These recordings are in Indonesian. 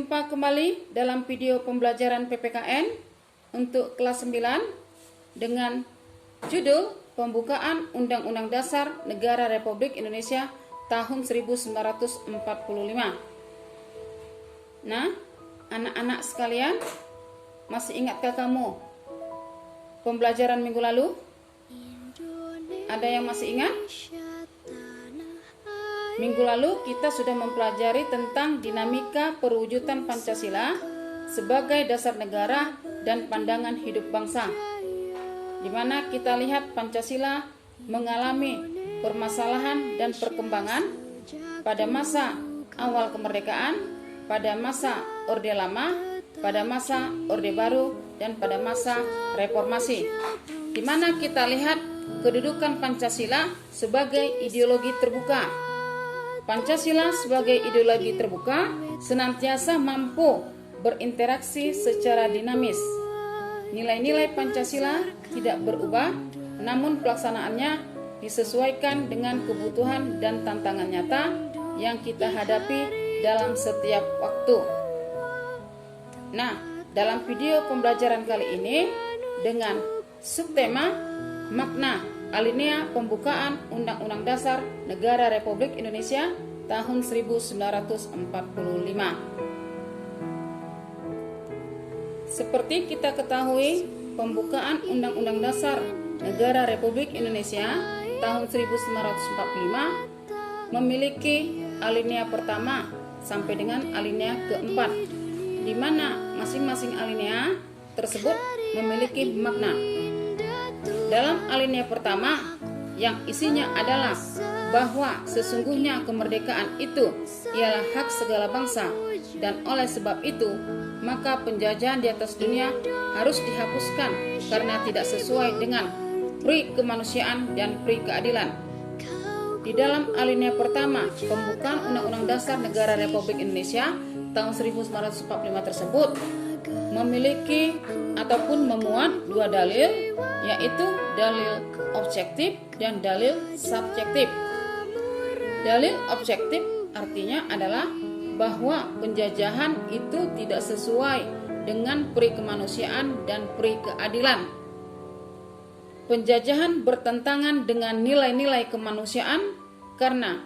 Jumpa kembali dalam video pembelajaran PPKN untuk kelas 9 dengan judul Pembukaan Undang-Undang Dasar Negara Republik Indonesia tahun 1945. Nah, anak-anak sekalian, masih ingatkah kamu pembelajaran minggu lalu? Ada yang masih ingat? Minggu lalu kita sudah mempelajari tentang dinamika perwujudan Pancasila sebagai dasar negara dan pandangan hidup bangsa, di mana kita lihat Pancasila mengalami permasalahan dan perkembangan pada masa awal kemerdekaan, pada masa Orde Lama, pada masa Orde Baru, dan pada masa reformasi, di mana kita lihat kedudukan Pancasila sebagai ideologi terbuka. Pancasila sebagai ideologi terbuka senantiasa mampu berinteraksi secara dinamis. Nilai-nilai Pancasila tidak berubah, namun pelaksanaannya disesuaikan dengan kebutuhan dan tantangan nyata yang kita hadapi dalam setiap waktu. Nah, dalam video pembelajaran kali ini dengan subtema makna alinea pembukaan Undang-Undang Dasar Negara Republik Indonesia tahun 1945. Seperti kita ketahui, pembukaan Undang-Undang Dasar Negara Republik Indonesia tahun 1945 memiliki alinea pertama sampai dengan alinea keempat, di mana masing-masing alinea tersebut memiliki makna. Dalam alinea pertama yang isinya adalah bahwa sesungguhnya kemerdekaan itu ialah hak segala bangsa, dan oleh sebab itu maka penjajahan di atas dunia harus dihapuskan karena tidak sesuai dengan pri kemanusiaan dan pri keadilan. Di dalam alinea pertama pembukaan Undang-Undang Dasar Negara Republik Indonesia tahun 1945 tersebut memiliki ataupun memuat dua dalil, yaitu dalil objektif dan dalil subjektif. Dalil objektif artinya adalah bahwa penjajahan itu tidak sesuai dengan pri kemanusiaan dan pri keadilan. Penjajahan bertentangan dengan nilai-nilai kemanusiaan karena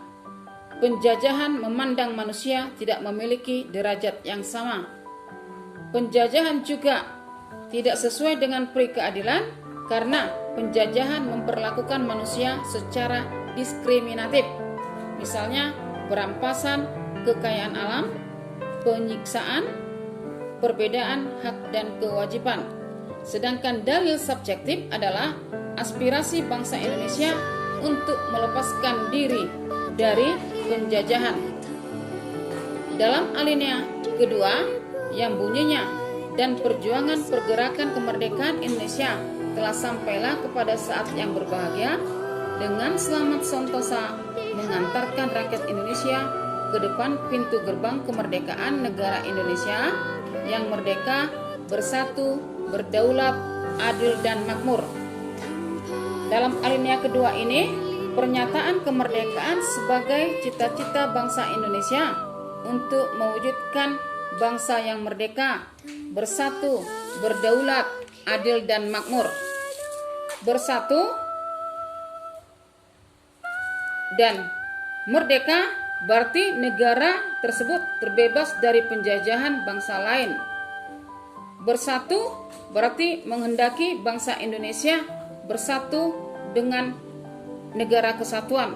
penjajahan memandang manusia tidak memiliki derajat yang sama. Penjajahan juga tidak sesuai dengan pri keadilan karena penjajahan memperlakukan manusia secara diskriminatif. Misalnya perampasan kekayaan alam, penyiksaan, perbedaan hak dan kewajiban. Sedangkan dalil subjektif adalah aspirasi bangsa Indonesia untuk melepaskan diri dari penjajahan. Dalam alinea kedua yang bunyinya dan perjuangan pergerakan kemerdekaan Indonesia telah sampailah kepada saat yang berbahagia dengan selamat sentosa mengantarkan rakyat Indonesia ke depan pintu gerbang kemerdekaan negara Indonesia yang merdeka, bersatu, berdaulat, adil dan makmur. Dalam alinea kedua ini, pernyataan kemerdekaan sebagai cita-cita bangsa Indonesia untuk mewujudkan bangsa yang merdeka, bersatu, berdaulat, adil dan makmur. Bersatu dan merdeka berarti negara tersebut terbebas dari penjajahan bangsa lain. Bersatu berarti menghendaki bangsa Indonesia bersatu dengan negara kesatuan,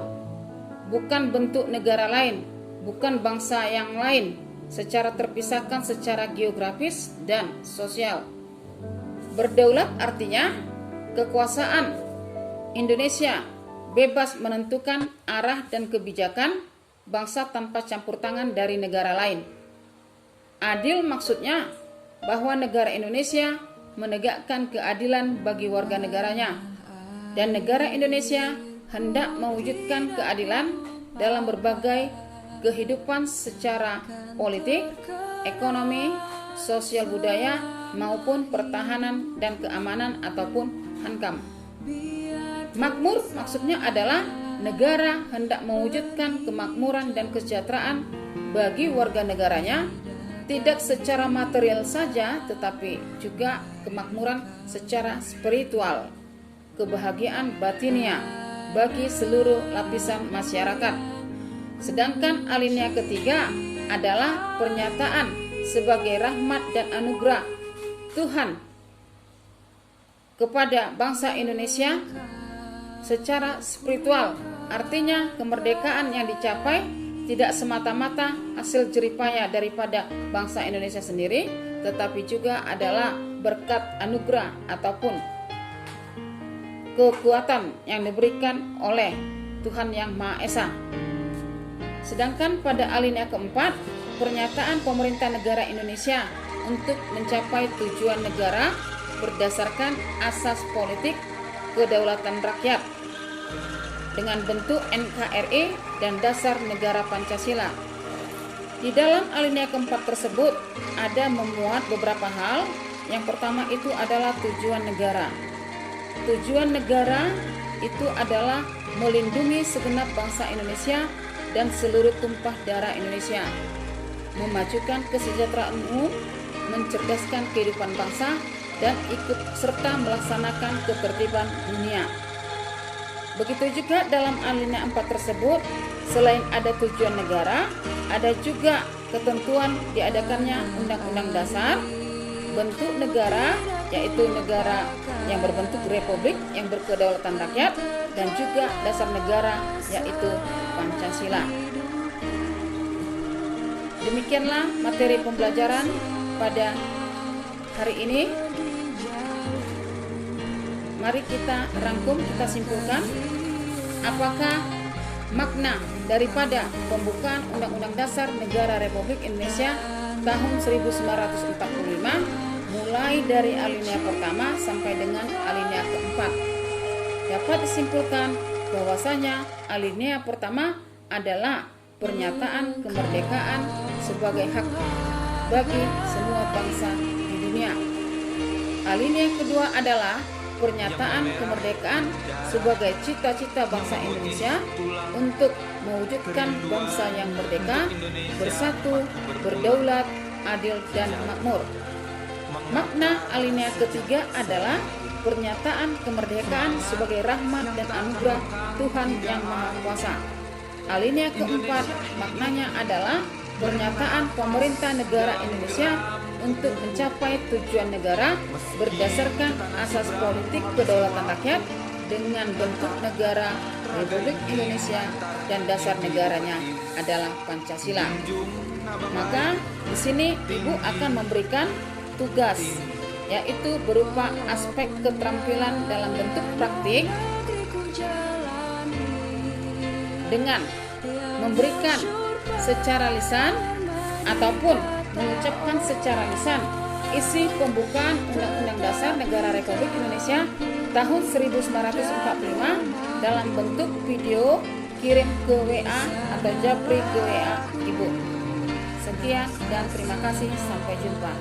bukan bentuk negara lain, bukan bangsa yang lain, secara terpisahkan secara geografis dan sosial. Berdaulat artinya kekuasaan Indonesia bebas menentukan arah dan kebijakan bangsa tanpa campur tangan dari negara lain. Adil maksudnya bahwa negara Indonesia menegakkan keadilan bagi warga negaranya, dan negara Indonesia hendak mewujudkan keadilan dalam berbagai kehidupan secara politik, ekonomi, sosial budaya, maupun pertahanan dan keamanan ataupun hankam. Makmur maksudnya adalah negara hendak mewujudkan kemakmuran dan kesejahteraan bagi warga negaranya tidak secara material saja, tetapi juga kemakmuran secara spiritual, kebahagiaan batinia bagi seluruh lapisan masyarakat. Sedangkan alinea ketiga adalah pernyataan sebagai rahmat dan anugerah Tuhan kepada bangsa Indonesia secara spiritual. Artinya kemerdekaan yang dicapai tidak semata-mata hasil jeripaya daripada bangsa Indonesia sendiri, tetapi juga adalah berkat anugerah ataupun kekuatan yang diberikan oleh Tuhan Yang Maha Esa. Sedangkan pada alinea keempat, pernyataan pemerintah negara Indonesia untuk mencapai tujuan negara berdasarkan asas politik kedaulatan rakyat dengan bentuk NKRI dan dasar negara Pancasila. Di dalam alinea keempat tersebut ada memuat beberapa hal. Yang pertama itu adalah tujuan negara. Tujuan negara itu adalah melindungi segenap bangsa Indonesia dan seluruh tumpah darah Indonesia, memajukan kesejahteraan umum, mencerdaskan kehidupan bangsa, dan ikut serta melaksanakan ketertiban dunia. Begitu juga dalam alinea 4 tersebut, selain ada tujuan negara, ada juga ketentuan diadakannya Undang-Undang Dasar, bentuk negara, yaitu negara yang berbentuk republik yang berkedaulatan rakyat, dan juga dasar negara, yaitu Pancasila. Demikianlah materi pembelajaran pada hari ini. Mari kita rangkum, kita simpulkan apakah makna daripada pembukaan Undang-Undang Dasar Negara Republik Indonesia tahun 1945 mulai dari alinea pertama sampai dengan alinea keempat. Dapat disimpulkan bahwasanya alinea pertama adalah pernyataan kemerdekaan sebagai hak bagi semua bangsa di dunia. Alinea kedua adalah pernyataan kemerdekaan sebagai cita-cita bangsa Indonesia untuk mewujudkan bangsa yang merdeka, bersatu, berdaulat, adil, dan makmur. Makna alinea ketiga adalah pernyataan kemerdekaan sebagai rahmat dan anugerah Tuhan Yang Maha Kuasa. Alinea keempat maknanya adalah pernyataan pemerintah negara Indonesia untuk mencapai tujuan negara berdasarkan asas politik kedaulatan rakyat dengan bentuk negara Republik Indonesia dan dasar negaranya adalah Pancasila. Maka di sini Ibu akan memberikan tugas, yaitu berupa aspek keterampilan dalam bentuk praktik dengan memberikan secara lisan ataupun mengucapkan secara lisan isi pembukaan Undang-Undang Dasar Negara Republik Indonesia tahun 1945 dalam bentuk video, kirim ke WA atau japri ke WA Ibu. Sekian dan terima kasih, sampai jumpa.